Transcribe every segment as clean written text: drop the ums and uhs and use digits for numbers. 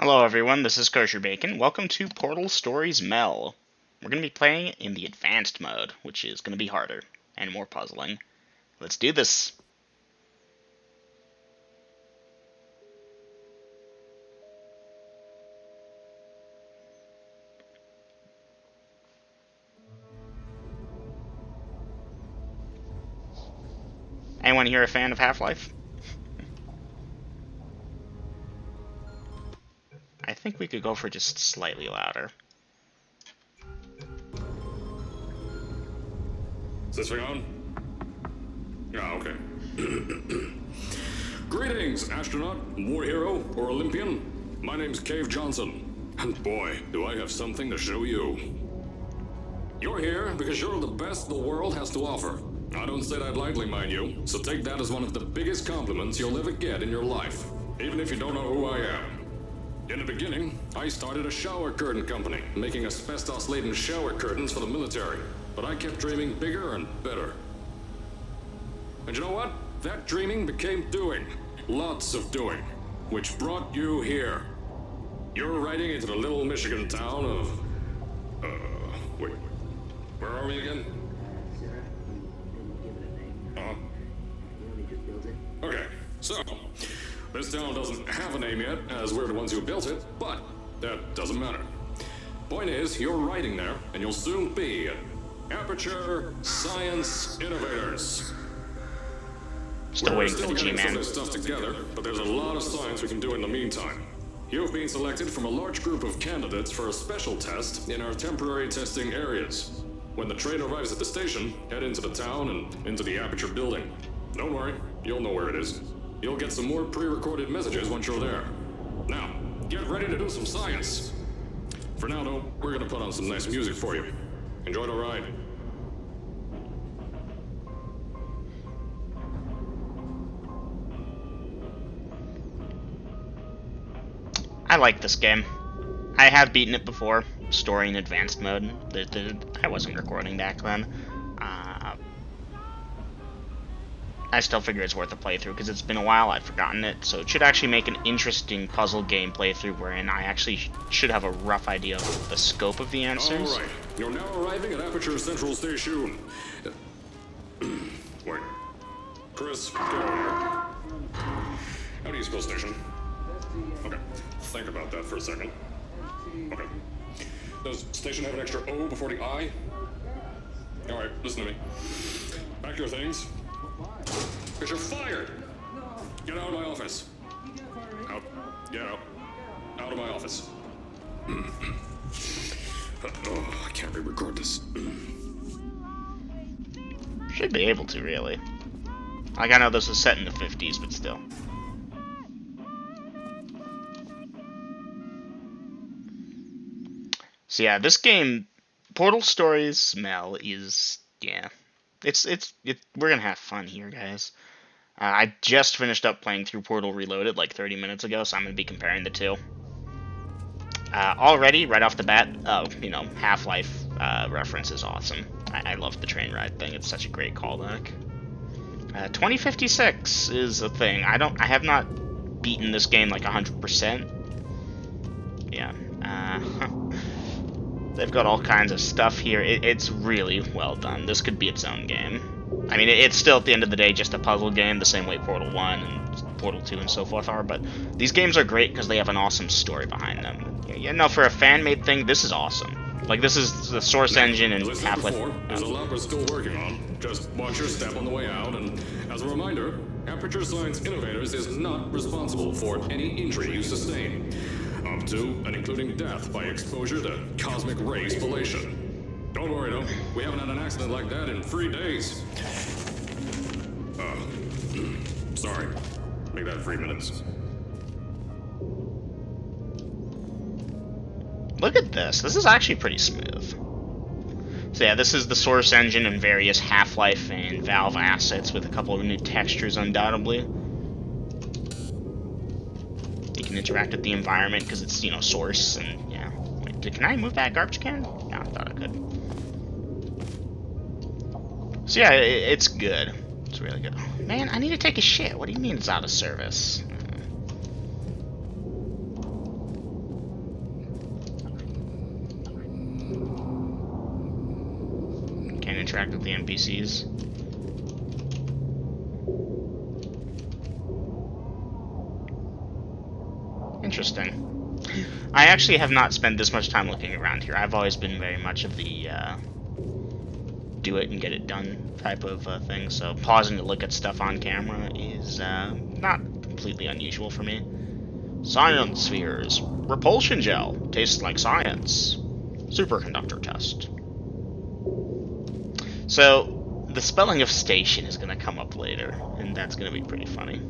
Hello everyone, this is Kosher Bacon. Welcome to Portal Stories Mel. We're going to be playing in the advanced mode, which is going to be harder and more puzzling. Let's do this. Anyone here a fan of Half-Life? I think we could go for just slightly louder. Is this thing on? Yeah, okay. Greetings, astronaut, war hero, or Olympian. My name's Cave Johnson, and boy, do I have something to show you. You're here because you're the best the world has to offer. I don't say that lightly, mind you, so take that as one of the biggest compliments you'll ever get in your life, even if you don't know who I am. In the beginning, I started a shower curtain company, making asbestos-laden shower curtains for the military. But I kept dreaming bigger and better. And you know what? That dreaming became doing. Lots of doing. Which brought you here. You're riding into the little Michigan town of... wait. Where are we again? Okay, so... this town doesn't have a name yet, as we're the ones who built it, but that doesn't matter. Point is, you're riding there, and you'll soon be at Aperture Science Innovators. Still waiting for the getting some G-Man. of this stuff together, but there's a lot of science we can do in the meantime. You've been selected from a large group of candidates for a special test in our temporary testing areas. When the train arrives at the station, head into the town and into the Aperture building. Don't worry, you'll know where it is. You'll get some more pre-recorded messages once you're there. Now, get ready to do some science. For now, though, we're gonna put on some nice music for you. Enjoy the ride. I like this game. I have beaten it before, story in advanced mode. I wasn't recording back then. I still figure it's worth a playthrough because it's been a while, I've forgotten it, so it should actually make an interesting puzzle game playthrough wherein I actually should have a rough idea of the scope of the answers. Alright, you're now arriving at Aperture Central Station. Wait. Chris, get over here. How do you spell station? Okay, think about that for a second. Okay. Does station have an extra O before the I? Alright, listen to me. Pack your things. Because you're fired! Get out of my office. Out. Get out. Out of my office. Oh, I can't re-record this. Should be able to, really. Like, I know this was set in the 50s, but still. So yeah, this game, Portal Stories Mel, is, yeah. We're gonna have fun here, guys. I just finished up playing through Portal Reloaded like 30 minutes ago, so I'm gonna be comparing the two. Already, right off the bat, Half-Life reference is awesome. I love the train ride thing. It's such a great callback. 2056 is a thing. I have not beaten this game like 100%. Yeah. They've got all kinds of stuff here. It's really well done. This could be its own game. I mean, it's still, at the end of the day, just a puzzle game, the same way Portal 1 and Portal 2 and so forth are, but these games are great because they have an awesome story behind them. You know, for a fan-made thing, this is awesome. Like, this is the Source Engine and Half-Life. There's a lot we're still working on. Just watch your step on the way out, and as a reminder, Aperture Science Innovators is not responsible for any injury you sustain. Up to and including death by exposure to cosmic ray spallation. Don't worry though, we haven't had an accident like that in 3 days. Sorry. Make that 3 minutes. Look at this. This is actually pretty smooth. So yeah, this is the Source Engine and various Half-Life and Valve assets with a couple of new textures, undoubtedly. Interact with the environment because it's, Source, and yeah. Wait, can I move that garbage can? Yeah, I thought I could. So yeah, it's good. It's really good. Man, I need to take a shit. What do you mean it's out of service? interact with the NPCs. Interesting. I actually have not spent this much time looking around here. I've always been very much of the do it and get it done type of thing, so pausing to look at stuff on camera is not completely unusual for me. Science spheres. Repulsion gel. Tastes like science. Superconductor test. So, the spelling of station is going to come up later, and that's going to be pretty funny.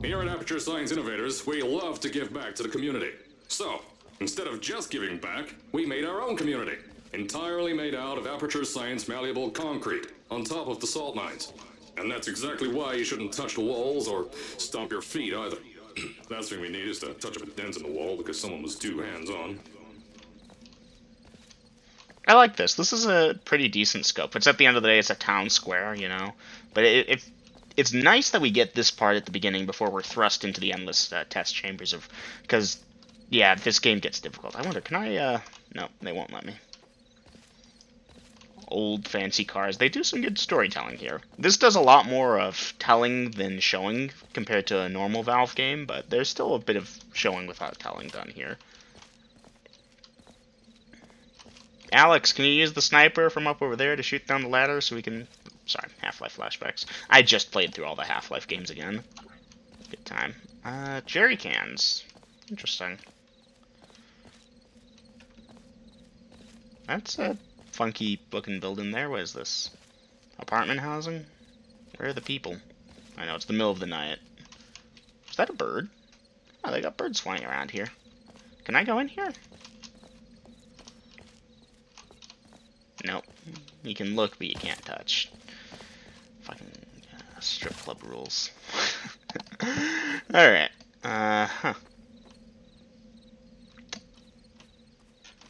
Here at Aperture Science Innovators, we love to give back to the community. So, instead of just giving back, we made our own community. Entirely made out of Aperture Science malleable concrete, on top of the salt mines. And that's exactly why you shouldn't touch the walls or stomp your feet either. Last thing we need is to touch up a dent in the wall because someone was too hands-on. I like this. This is a pretty decent scope. It's at the end of the day, it's a town square, you know? But it's nice that we get this part at the beginning before we're thrust into the endless test chambers of... Because, yeah, this game gets difficult. I wonder, can I... No, they won't let me. Old fancy cars. They do some good storytelling here. This does a lot more of telling than showing compared to a normal Valve game, but there's still a bit of showing without telling done here. Alex, can you use the sniper from up over there to shoot down the ladder so we can... Sorry, Half-Life flashbacks. I just played through all the Half-Life games again. Good time. Jerry cans. Interesting. That's a funky looking building there. What is this? Apartment housing? Where are the people? I know, it's the middle of the night. Is that a bird? Oh, they got birds flying around here. Can I go in here? Nope. You can look, but you can't touch. Fucking strip club rules. Alright. Huh.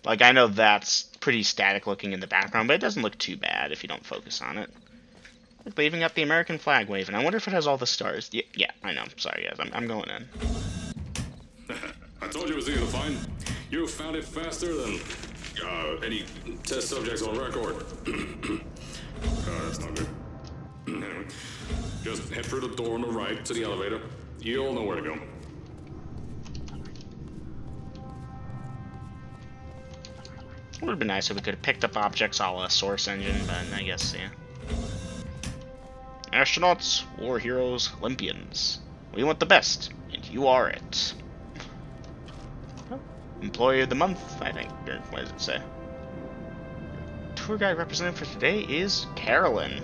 Like, I know that's pretty static looking in the background, but it doesn't look too bad if you don't focus on it. Look, they even got the American flag waving. I wonder if it has all the stars. Yeah, I know. Sorry, guys. I'm going in. I told you it was easy to find. You found it faster than any test subjects on record. That's not good. Anyway, just head through the door on the right to the elevator. You'll know where to go. It would have been nice if we could have picked up objects a la Source Engine, but I guess, yeah. Astronauts, war heroes, Olympians. We want the best, and you are it. Employee of the month, I think. Or what does it say? Tour guide representative for today is Carolyn.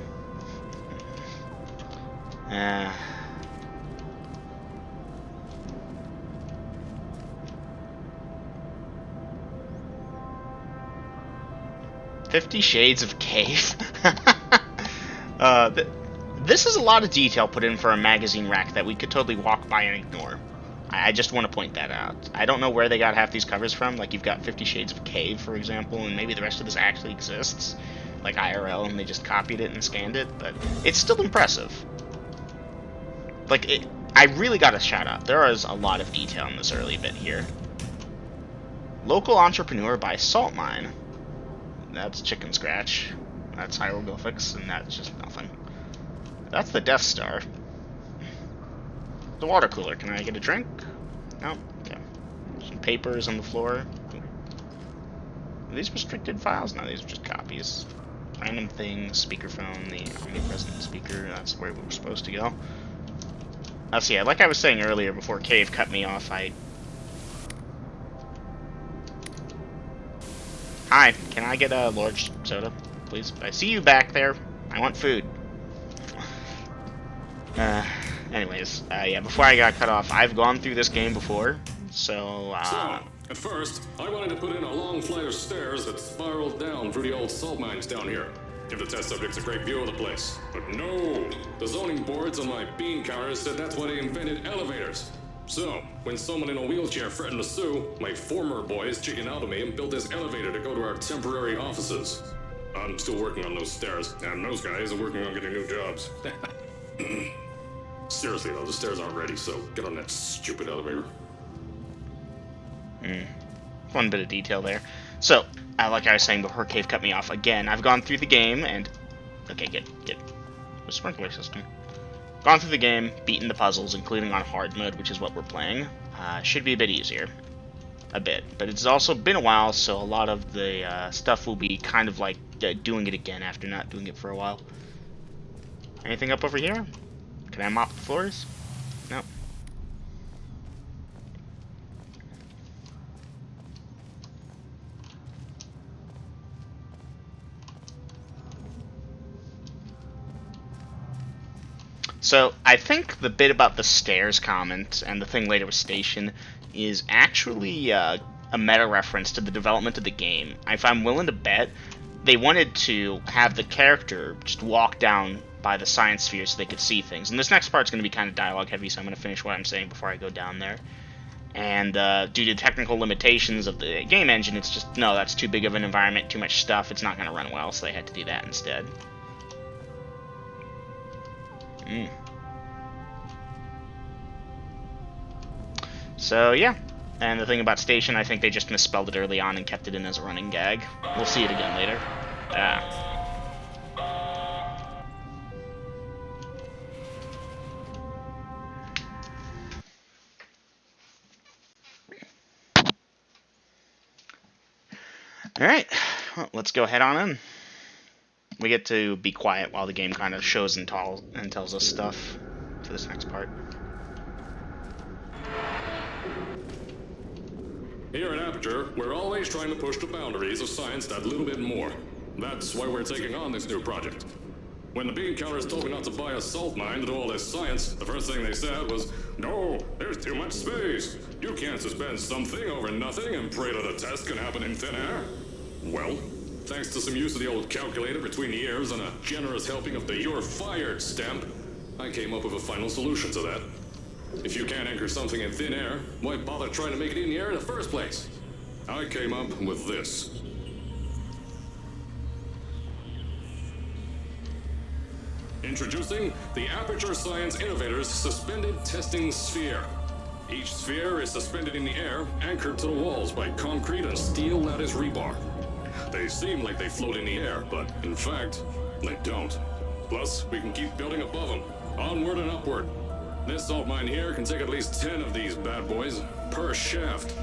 50 Shades of Cave. This is a lot of detail put in for a magazine rack that we could totally walk by and ignore. I just want to point that out. I don't know where they got half these covers from. Like, you've got 50 Shades of Cave, for example, and maybe the rest of this actually exists. Like IRL, and they just copied it and scanned it, but it's still impressive. Like, I really got a shout out. There is a lot of detail in this early bit here. Local entrepreneur by Salt Mine. That's Chicken Scratch. That's hieroglyphics, and that's just nothing. That's the Death Star. The water cooler. Can I get a drink? No? Okay. Some papers on the floor. Are these restricted files? No, these are just copies. Random things, speakerphone, the omnipresent speaker. That's where we were supposed to go. So yeah, like I was saying earlier before Cave cut me off, Hi, can I get a large soda, please? I see you back there. I want food. Anyways, yeah, before I got cut off, I've gone through this game before, so, at first, I wanted to put in a long flight of stairs that spiraled down through the old salt mines down here. Give the test subjects a great view of the place. But no! The zoning boards on my bean counters said that's why they invented elevators. So, when someone in a wheelchair threatened to sue, my former boys chickened out of me and built this elevator to go to our temporary offices. I'm still working on those stairs, and those guys are working on getting new jobs. Seriously though, the stairs aren't ready, so get on that stupid elevator. Fun bit of detail there. So, like I was saying before Cave cut me off again, I've gone through the game and... Okay, get the sprinkler system. Gone through the game, beaten the puzzles, including on hard mode, which is what we're playing. Should be a bit easier. A bit. But it's also been a while, so a lot of the stuff will be kind of like doing it again after not doing it for a while. Anything up over here? Can I mop the floors? No. So, I think the bit about the stairs comment and the thing later with Station is actually a meta reference to the development of the game. If I'm willing to bet, they wanted to have the character just walk down by the science sphere so they could see things. And this next part's going to be kind of dialogue heavy, so I'm going to finish what I'm saying before I go down there. And due to technical limitations of the game engine, it's just, no, that's too big of an environment, too much stuff, it's not going to run well, so they had to do that instead. So, yeah. And the thing about Station, I think they just misspelled it early on and kept it in as a running gag. We'll see it again later. Alright, well, let's go head on in. We get to be quiet while the game kind of shows and tells us stuff for this next part. Here at Aperture, we're always trying to push the boundaries of science that little bit more. That's why we're taking on this new project. When the bean counters told me not to buy a salt mine to do all this science, the first thing they said was, "No, there's too much space. You can't suspend something over nothing and pray that a test can happen in thin air." Well, thanks to some use of the old calculator between the ears and a generous helping of the "you're fired" stamp, I came up with a final solution to that. If you can't anchor something in thin air, why bother trying to make it in the air in the first place? I came up with this. Introducing the Aperture Science Innovators Suspended Testing Sphere. Each sphere is suspended in the air, anchored to the walls by concrete and steel lattice rebar. They seem like they float in the air, but in fact, they don't. Plus, we can keep building above them, onward and upward. This salt mine here can take at least 10 of these bad boys per shaft.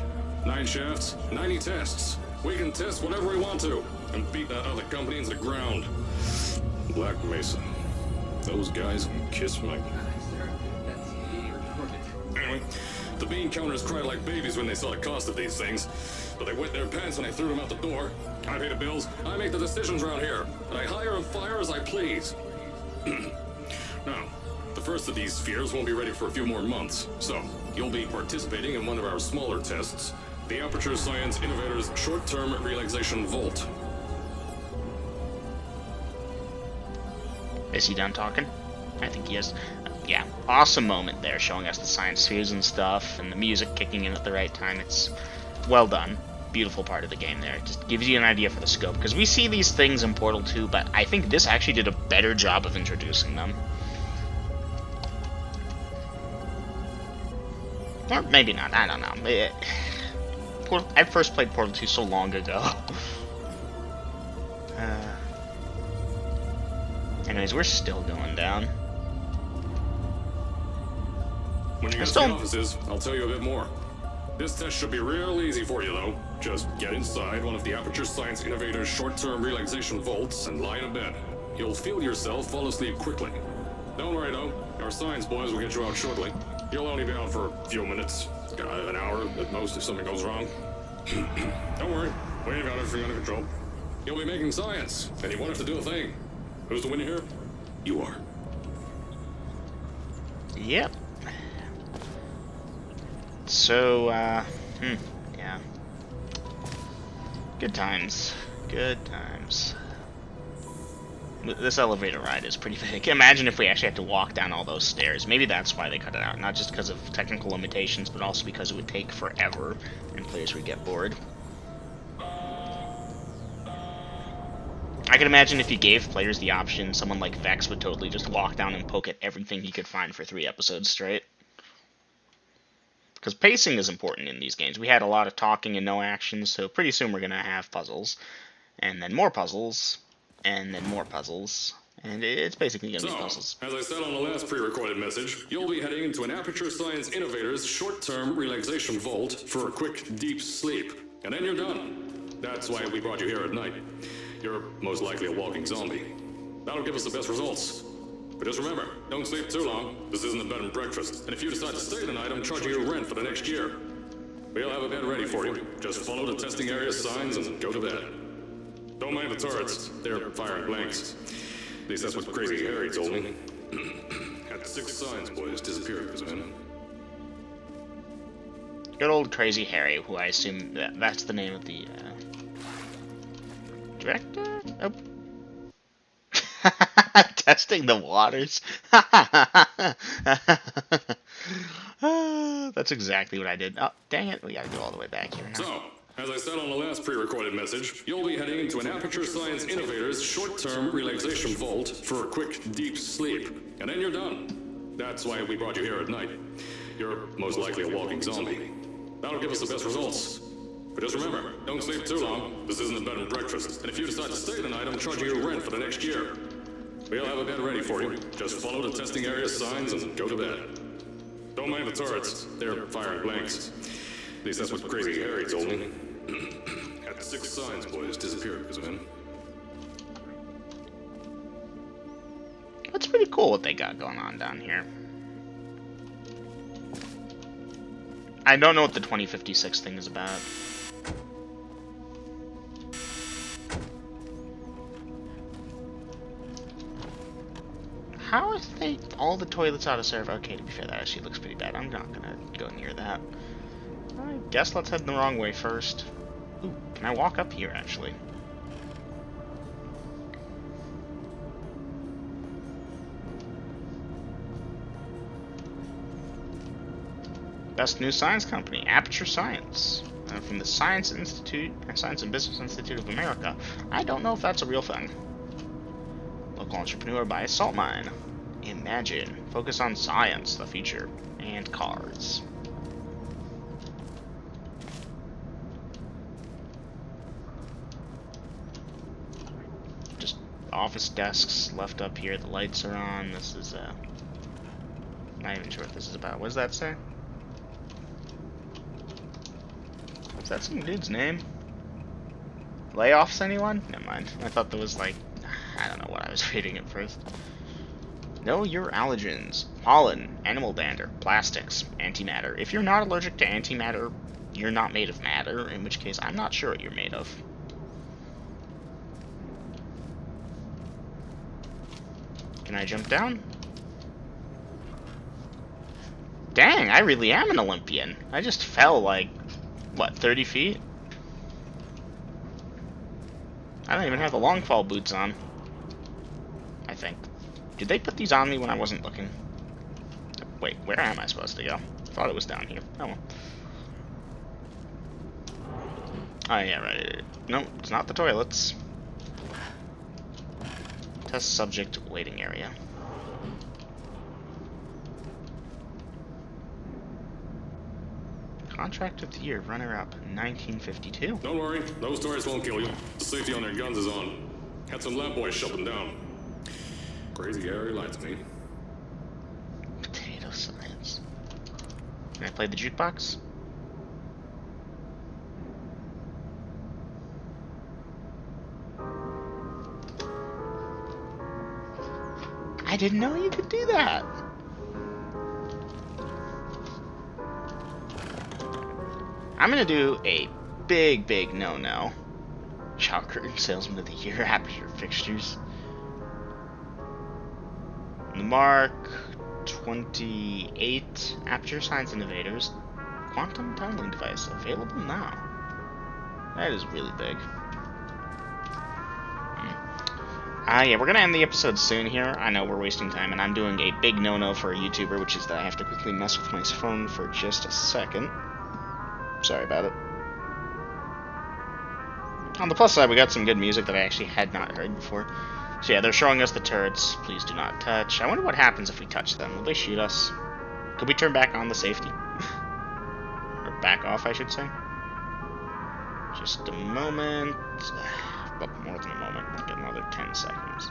9 shafts, 90 tests. We can test whatever we want to and beat that other company into the ground. Black Mesa. Those guys can kiss my... Anyway, the bean counters cried like babies when they saw the cost of these things, but they wet their pants when I threw them out the door. I pay the bills, I make the decisions around here, and I hire and fire as I please. Now, the first of these spheres won't be ready for a few more months, so you'll be participating in one of our smaller tests, the Aperture Science Innovators Short-Term Relaxation Vault. Is he done talking? I think he is. Yeah, awesome moment there, showing us the science spheres and stuff, and the music kicking in at the right time. It's well done. Beautiful part of the game there. It just gives you an idea for the scope, because we see these things in Portal 2, but I think this actually did a better job of introducing them. Or maybe not, I don't know. I first played Portal 2 so long ago. Anyways, we're still going down. When you get to the offices, I'll tell you a bit more. This test should be real easy for you, though. Just get inside one of the Aperture Science Innovators short-term relaxation vaults and lie in a bed. You'll feel yourself fall asleep quickly. Don't worry, though. Our science boys will get you out shortly. You'll only be out for a few minutes. An hour at most if something goes wrong. Don't worry. We've got everything under control. You'll be making science, and you won't have to do a thing. Who's the winner here? You are. Yep. So, yeah. Good times. Good times. This elevator ride is pretty big. Imagine if we actually had to walk down all those stairs. Maybe that's why they cut it out. Not just because of technical limitations, but also because it would take forever and players would get bored. I can imagine if you gave players the option, someone like Vex would totally just walk down and poke at everything he could find for 3 episodes straight. because pacing is important in these games. We had a lot of talking and no action, so pretty soon we're going to have puzzles, and then more puzzles, and then more puzzles, and it's basically going to be puzzles. As I said on the last pre-recorded message, you'll be heading into an Aperture Science Innovators short-term relaxation vault for a quick, deep sleep. And then you're done. That's why we brought you here at night. You're most likely a walking zombie. That'll give us the best results. But just remember, don't sleep too long. This isn't a bed and breakfast. And if you decide to stay the night, I'm charging you rent for the next year. We'll have a bed ready for you. Just follow the testing area signs and go to bed. Don't mind the turrets. They're firing blanks. At least that's what Crazy Harry told me. Had 6 signs, boys, disappeared, man. Good old Crazy Harry, who I assume that's the name of the director? Oh. Testing the waters. That's exactly what I did. Oh, dang it. We gotta go all the way back here now. So, as I said on the last pre-recorded message, you'll be heading into an Aperture Science Innovators short-term relaxation vault for a quick, deep sleep. And then you're done. That's why we brought you here at night. You're most likely a walking zombie. That'll give us the best results. But just remember, don't sleep too long. This isn't a bed and breakfast. And if you decide to stay the night, I'm charging you rent for the next year. We'll have a bed ready for you. Just follow the testing area signs and go to bed. Don't mind the turrets. They're firing blanks. At least that's what Crazy Harry told me. Had 6 signs, boys, disappeared, man. That's pretty cool what they got going on down here. I don't know what the 2056 thing is about. How is all the toilets out of serve? Okay, to be fair, that actually looks pretty bad. I'm not gonna go near that. I guess let's head the wrong way first. Ooh, can I walk up here, actually? Best new science company, Aperture Science, from the Science and Business Institute of America. I don't know if that's a real thing. Local entrepreneur by salt mine. Imagine. Focus on science, the future, and cars. Just office desks left up here. The lights are on. This is not even sure what this is about. What does that say? Is that some dude's name? Layoffs, anyone? Never mind. I thought there was like, I don't know what I was reading at first. Know your allergens. Pollen, animal dander, plastics, antimatter. If you're not allergic to antimatter, you're not made of matter, in which case I'm not sure what you're made of. Can I jump down? Dang, I really am an Olympian. I just fell like, what, 30 feet? I don't even have the long fall boots on. I think. Did they put these on me when I wasn't looking? Wait, where am I supposed to go? I thought it was down here. Oh well. Oh yeah, right. No, it's not the toilets. Test subject waiting area. Contract of the year, runner-up, 1952. Don't worry, those tourists won't kill you. The safety on their guns is on. Had some lab boys shut them down. Crazy Harry lied to me. Potato science. Can I play the jukebox? I didn't know you could do that. I'm gonna do a big no-no. Shower curtain salesman of the year, Aperture fixtures. The Mark 28 Aperture Science Innovators quantum tunneling device available now. That is really big. Yeah, we're gonna end the episode soon here. I know we're wasting time, and I'm doing a big no-no for a YouTuber, which is that I have to quickly mess with my phone for just a second. Sorry about it. On the plus side, we got some good music that I actually had not heard before. So yeah, they're showing us the turrets. Please do not touch. I wonder what happens if we touch them. Will they shoot us? Could we turn back on the safety? back off, I should say. Just a moment. Well, more than a moment. I'll get another 10 seconds.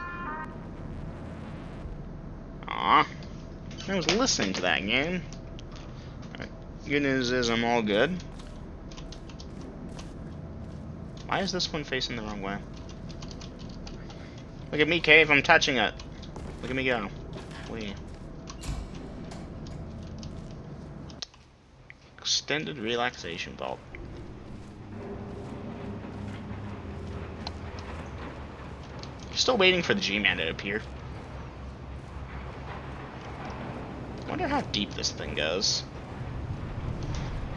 Aw. I was listening to that game. Right. Good news is I'm all good. Why is this one facing the wrong way? Look at me, Cave. I'm touching it. Look at me go. Wee. Extended relaxation vault. Still waiting for the G-Man to appear. Wonder how deep this thing goes.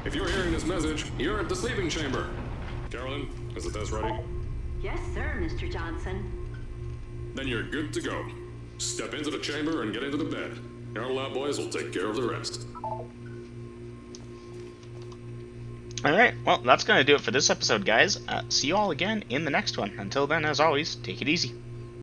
If you're hearing this message, you're at the sleeping chamber. Carolyn, is the test ready? Yes, sir, Mr. Johnson. Then you're good to go. Step into the chamber and get into the bed. Our lab boys will take care of the rest. Alright, well, that's going to do it for this episode, guys. See you all again in the next one. Until then, as always, take it easy.